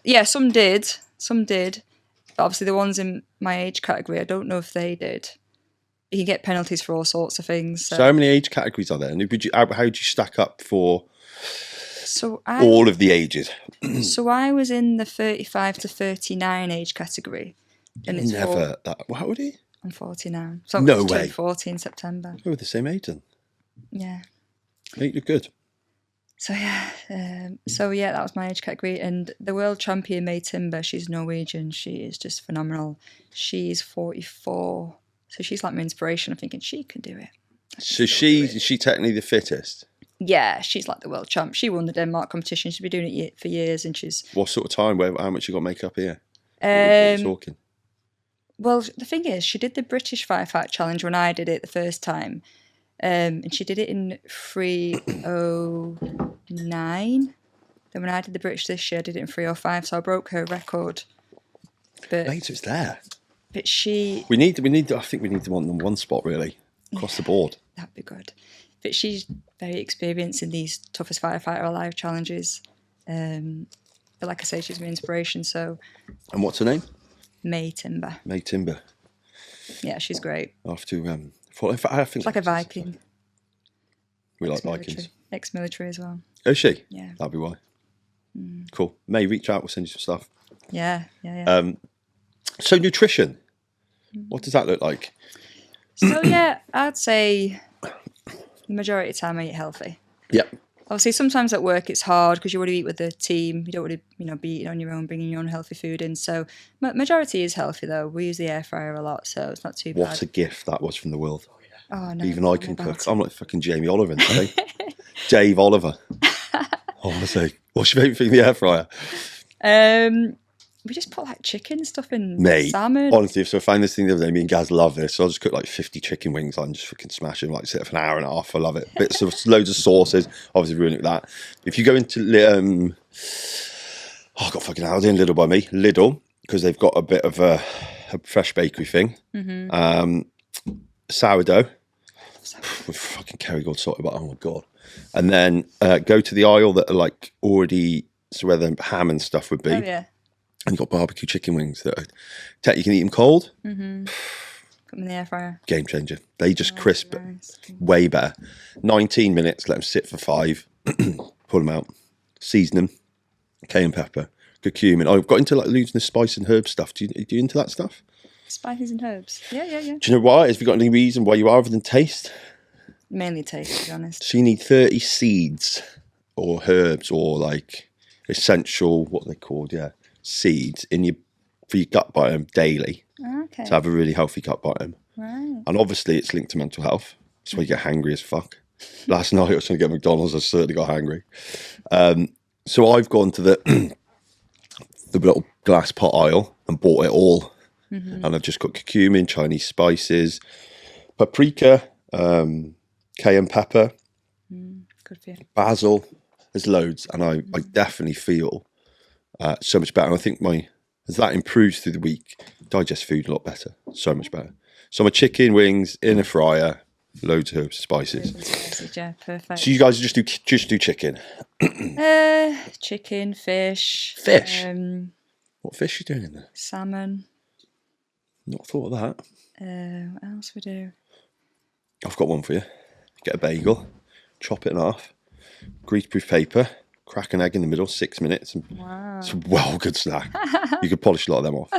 Yeah, some did. But obviously the ones in my age category, I don't know if they did. You can get penalties for all sorts of things. So how many age categories are there? And how would you stack up for all of the ages? So I was in the 35 to 39 age category. And it's How old are you? I'm 49. So No I'm way. 40 in September. We're the same age then. Yeah. You're good. So yeah, that was my age category. And the world champion, May Timber, she's Norwegian. She is just phenomenal. She's 44. So she's like my inspiration. I'm thinking she can do it. So is she technically the fittest? Yeah, she's like the world champ. She won the Denmark competition. She's been doing it for years, and she's. What sort of time? How much you got to make up here? What are you talking? Well, the thing is, she did the British Firefighter challenge when I did it the first time, and she did it in 3:09. Then when I did the British this year, I did it in 3:05. So I broke her record. But Later, it's there. But she. We need. I think we need them on one spot really across the board. That'd be good. But she's very experienced in these toughest firefighter alive challenges. But like I say, she's my inspiration. So. And what's her name? May Timber. May Timber. Yeah, she's great. I have to. I think it's like a Viking. We like Vikings. Ex-military as well. Oh, is she? Yeah. That'd be why. Cool. May, reach out. We'll send you some stuff. Yeah. So nutrition. What does that look like? So yeah, I'd say the majority of the time I eat healthy. Yep. Obviously, sometimes at work it's hard because you want to eat with the team. You don't want to, be eating on your own, bringing your own healthy food in. So majority is healthy though. We use the air fryer a lot, so it's not too bad. What a gift that was from the world. Oh no! Even I can cook. I'm like fucking Jamie Oliver today. Dave Oliver. Honestly, what's your favourite thing in the air fryer? We just put like chicken stuff in Mate, salmon. Honestly, so I found this thing the other day, me and Gaz love this. So I'll just cook like 50 chicken wings and just fucking smash them, like sit for an hour and a half. I love it. Bits of loads of sauces, obviously ruin it with that. If you go into I got fucking Aldi and Lidl by me. Lidl, because they've got a bit of a fresh bakery thing. Sourdough. With fucking Kerrygold salted butter, oh my god. And then go to the aisle that are like already, so where the ham and stuff would be. Oh yeah. And you've got barbecue chicken wings that you can eat them cold. Put them in the air fryer. Game changer. They just crisp nice. way better. 19 minutes, let them sit for 5. Pull them out. Season them. Cayenne pepper. Good cumin. I've got into like losing the spice and herb stuff. Do you into that stuff? Spices and herbs. Yeah. Do you know why? Have you got any reason why you are other than taste? Mainly taste, to be honest. So you need 30 seeds or herbs or like essential, what they're called, seeds for your gut biome daily. Okay. To have a really healthy gut biome. Right. And obviously it's linked to mental health. That's why you get hangry as fuck. Last night I was trying to get McDonald's, I certainly got hangry. So I've gone to the little glass pot aisle and bought it all. And I've just got curcumin, Chinese spices, paprika, cayenne pepper, Good for you. basil. There's loads, and I definitely feel so much better. And I think as that improves through the week, digest food a lot better, so much better. So my chicken wings in a fryer, loads of herbs, spices. Yeah, perfect. So you guys just do chicken. Chicken, fish. Fish? What fish are you doing in there? Salmon. Not thought of that. What else we do? I've got one for you. Get a bagel, chop it in half, greaseproof paper, crack an egg in the middle, 6 minutes. And Wow. it's a well good snack. You could polish a lot of them off.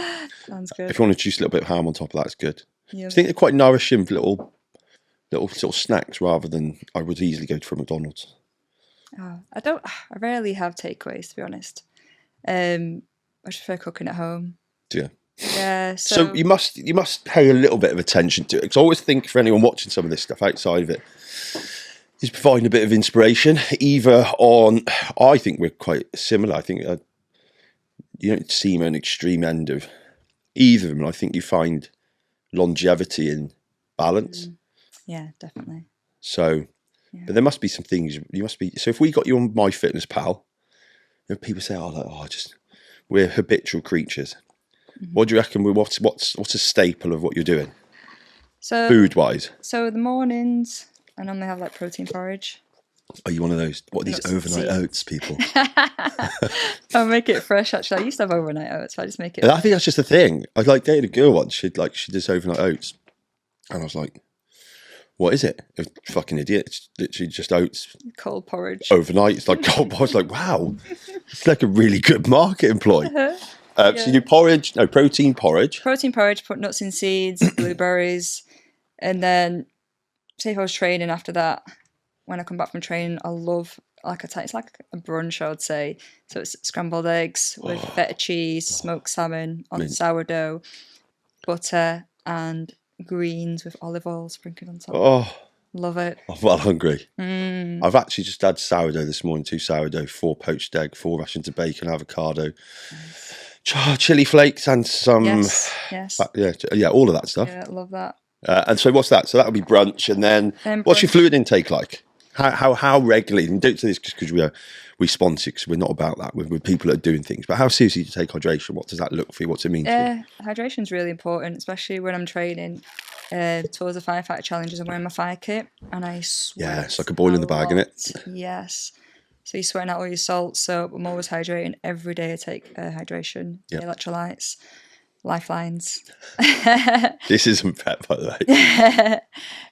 Sounds good. If you want to juice a little bit of ham on top of that, it's good. Yum. I think they're quite nourishing little sort of snacks rather than I would easily go for McDonald's. Oh, I rarely have takeaways, to be honest. I just prefer cooking at home. Do you? Yeah. So you must pay a little bit of attention to it, because I always think for anyone watching some of this stuff outside of it, is providing a bit of inspiration. Either on, I think we're quite similar. I think you don't seem an extreme end of either of them. And I think you find longevity in balance. Yeah, definitely. So, Yeah. but there must be some things you must be. So if we got you on MyFitnessPal, people say, we're habitual creatures. What do you reckon? What's a staple of what you're doing, So food wise? So the mornings, I normally have like protein porridge. Are you one of those? What are these Nuts and overnight seeds. oats people? I'll make it fresh. Actually, I used to have overnight oats, so I just make it. And I think that's just the thing. I dated a girl once. She does overnight oats, and I was like, "What is it? You're a fucking idiot! It's literally just oats Cold porridge. overnight. It's like cold." I was like, "Wow, it's like a really good marketing ploy." So you do porridge, protein porridge. Protein porridge, put nuts and seeds, blueberries, and then say if I was training after that, when I come back from training, I love it's like a brunch, I would say. So it's scrambled eggs with feta cheese, smoked salmon on sourdough, butter, and greens with olive oil sprinkled on top. Oh, Love it. I'm well hungry. I've actually just had sourdough this morning. 2 sourdough, 4 poached egg, 4 rations of bacon, avocado, chili flakes, and some. Yes. Yeah, all of that stuff. Yeah, love that. And so what's that? So that would be brunch, and then what's your fluid intake like? How regularly? And don't say this just because we sponsor, because we're not about that. We're people that are doing things. But how seriously do you take hydration? What does that look for you? What's it mean to you? Hydration is really important, especially when I'm training towards the firefighter challenges. I'm wearing my fire kit, and I sweat. Yeah, it's like a boil in the bag, isn't it? Yes. So you're sweating out all your salts. So I'm always hydrating. Every day I take hydration, electrolytes, Lyfelinez. This isn't prep, by the way.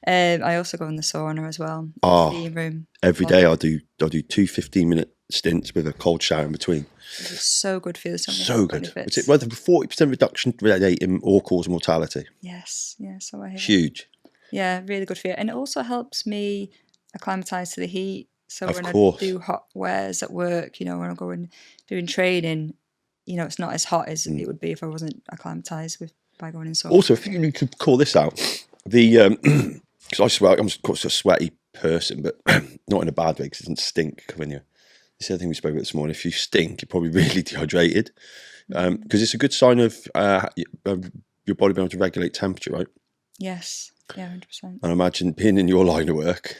I also go in the sauna as well. Steam room. Every day I do 2 15-minute stints with a cold shower in between. It's so good for you. So good. It's a 40% reduction rate in all-cause mortality. Yes. Yeah, so I hear. Huge. Yeah, really good for you. And it also helps me acclimatise to the heat. So Of when course. I do hot wears at work, when I'm going doing training, it's not as hot as it would be if I wasn't acclimatised by going in sauna. Also, I think you could call this out. Because I swear, I'm just a sweaty person, but not in a bad way, because it doesn't stink when you. This is the other thing we spoke about this morning. If you stink, you're probably really dehydrated, because it's a good sign of your body being able to regulate temperature, right? Yes, yeah, 100%. And I imagine being in your line of work,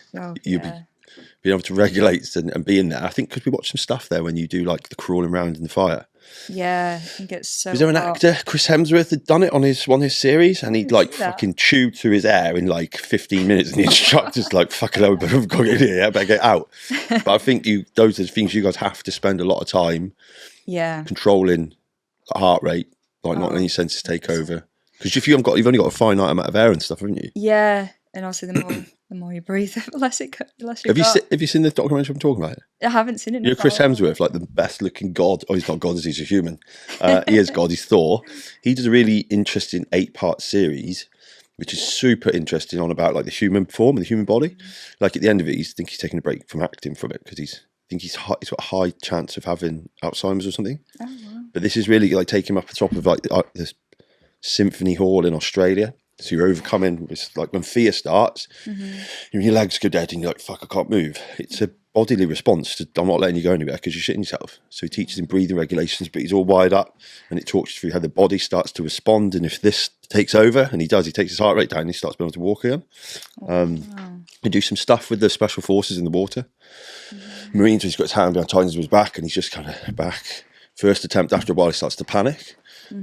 being able to regulate and be in there. I think because we watched some stuff there when you do like the crawling around in the fire. Yeah, I think it's so. Was there an actor, Chris Hemsworth, had done it on his series, and he'd like fucking chewed through his air in like 15 minutes, and the instructor's like, "Fucking hell, we've got to get in here, I better get out." But I think those are the things you guys have to spend a lot of time, controlling the heart rate, like not letting your senses take over. Because if you've only got a finite amount of air and stuff, haven't you? Yeah, and obviously the more you breathe, the less it goes. Have you seen the documentary I'm talking about? I haven't seen it. Chris Hemsworth, like the best looking god. Oh, he's not god, he's a human. He is God, he's Thor. He does a really interesting 8-part series, which is super interesting, on about like the human form and the human body. Like at the end of it, he's taking a break from acting from it, because he's got a high chance of having Alzheimer's or something. Oh, wow. But this is really like taking him up the top of like this symphony hall in Australia. So you're overcoming, it's like when fear starts, your legs go dead and you're like, fuck, I can't move. It's a bodily response to, I'm not letting you go anywhere because you're shitting yourself. So he teaches him breathing regulations, but he's all wired up, and it talks you through how the body starts to respond. And if this takes over, and he takes his heart rate down and he starts being able to walk again. We do some stuff with the special forces in the water. Marines, he's got his hand behind his back and he's just kind of back. First attempt, after a while he starts to panic.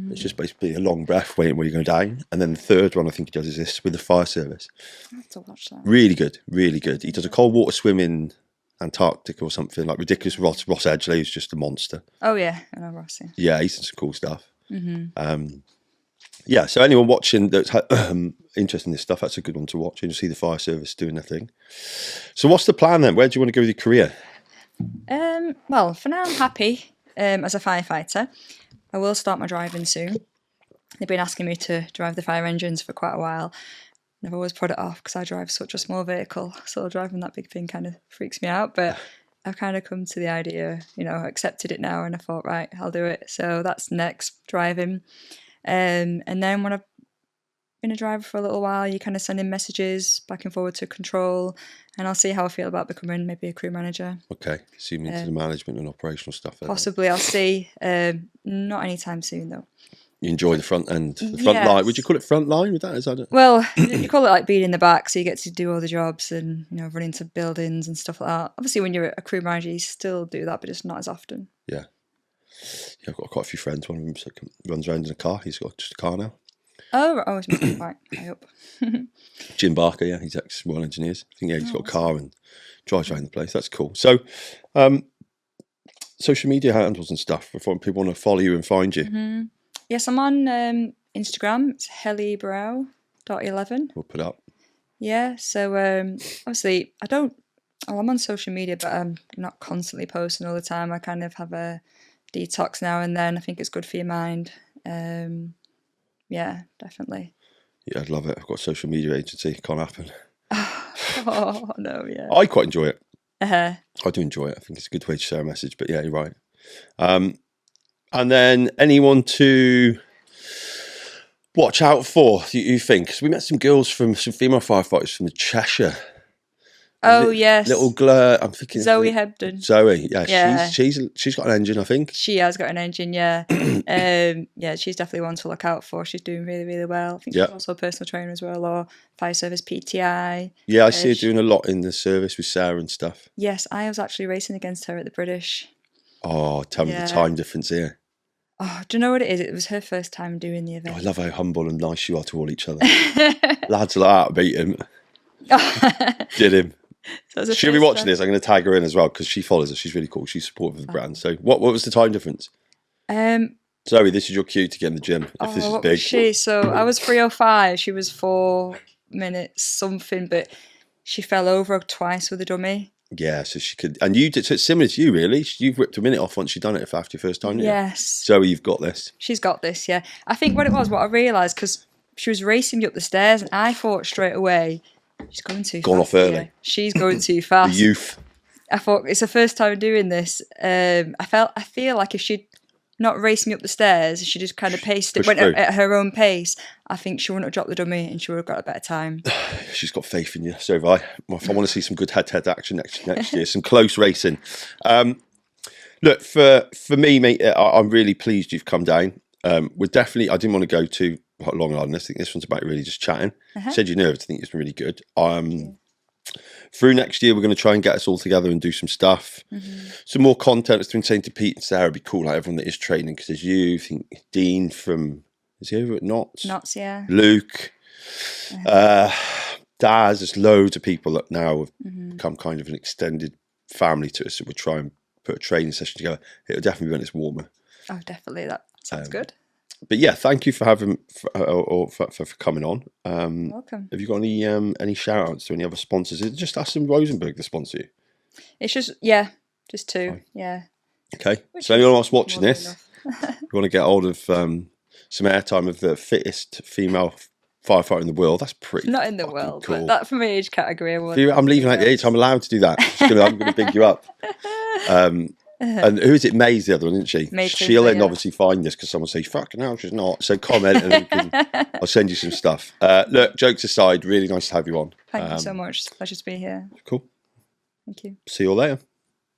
It's just basically a long breath waiting where you're going down. And then the third one I think he does is this with the fire service. I have to watch that. Really good, really good. He does a cold water swim in Antarctica or something, like ridiculous. Ross Edgley, who's just a monster. Oh yeah, I know Ross. Yeah, he's done some cool stuff. Yeah, so anyone watching that's interested in this stuff, that's a good one to watch. And you see the fire service doing their thing. So what's the plan then? Where do you want to go with your career? Well, for now I'm happy as a firefighter. I will start my driving soon. They've been asking me to drive the fire engines for quite a while. And I've always put it off because I drive such a small vehicle. So driving that big thing kind of freaks me out. But I've kind of come to the idea, accepted it now. And I thought, right, I'll do it. So that's next, driving. And then when I've been a driver for a little while, you kind of send in messages back and forward to control. And I'll see how I feel about becoming maybe a crew manager. Okay, so you into the management and operational stuff. Possibly, I'll see. Not anytime soon, though. You enjoy the front end, the front line. Would you call it front line with that? Is that it? Well, you call it like being in the back, so you get to do all the jobs and run into buildings and stuff like that. Obviously, when you're a crew manager, you still do that, but just not as often. Yeah, I've got quite a few friends. One of them runs around in a car. He's got just a car now. Oh, it's moving quite high up. Jim Barker, yeah, he's ex-Royal Engineers. I think he's got a car and drives around the place. That's cool. So, social media handles and stuff. If people want to follow you and find you. Yes, I'm on Instagram. It's hellybrowne.11. We'll put it up. Yeah, so obviously I'm on social media, but I'm not constantly posting all the time. I kind of have a detox now and then. I think it's good for your mind. Yeah, definitely. Yeah, I'd love it. I've got a social media agency. Can't happen. Oh, no, yeah. I quite enjoy it. Uh-huh. I do enjoy it. I think it's a good way to share a message. But yeah, you're right. And then anyone to watch out for, you think? Because we met some girls some female firefighters from the Cheshire. Oh, yes. Little Glur, I'm thinking. Zoe Hebden. Zoe, yeah. She's got an engine, I think. She has got an engine, yeah. Yeah, she's definitely one to look out for. She's doing really, really well. I think she's also a personal trainer as well, or fire service PTI. Yeah, I see her doing a lot in the service with Sarah and stuff. Yes, I was actually racing against her at the British. Oh, tell me the time difference here. Oh, do you know what it is? It was her first time doing the event. I love how humble and nice you are to all each other. Lads like that beat him. Did him. So she'll be watching this. I'm going to tag her in as well because she follows us. She's really cool. She's supportive of the brand. So what was the time difference? Zoe, this is your cue to get in the gym. If this is big. So I was 3:05. She was 4 minutes something, but she fell over twice with a dummy. Yeah, so she could, and you did. So it's similar to you, really. You've whipped a minute off once you've done it after your first time. Yes. Zoe, you've got this. She's got this. Yeah, I think what I realised because she was racing me up the stairs, and I thought straight away. She's going too fast. Gone off early. Yeah. She's going too fast. The youth. I thought it's the first time doing this. I feel like if she'd not raced me up the stairs, she just kind of went at her own pace. I think she wouldn't have dropped the dummy and she would have got a better time. She's got faith in you. So have I. If I want to see some good head-to-head action next year, some close racing. Look, for me, mate, I'm really pleased you've come down. We're definitely. I didn't want to go too long on this. I think this one's about really just chatting. Said you're nervous. I think it's been really good. Through next year, we're going to try and get us all together and do some stuff. Some more content. I've been saying to Pete and Sarah, it'd be cool, like everyone that is training, because there's you, I think Dean is he over at Knots? Knots, yeah. Luke, Daz, there's loads of people that now have become kind of an extended family to us. So we'll try and put a training session together. It'll definitely be when it's warmer. Oh, definitely. That sounds good. But yeah, thank you for for coming on. Welcome. Have you got any shout outs to any other sponsors? Is it just us and Rosenberg that sponsor you? It's just two. Fine. Yeah. Okay. So anyone else watching this, you want to get hold of some airtime of the fittest female firefighter in the world? That's pretty. Not in the world, cool. But that from my age category. I'm leaving at the age I'm allowed to do that. I'm going to big you up. And who is it? May's the other one, isn't she? She'll then obviously find this because someone say, fucking hell, she's not. So comment and I'll send you some stuff. Look, jokes aside, really nice to have you on. Thank you so much. Pleasure to be here. Cool. Thank you. See you all later.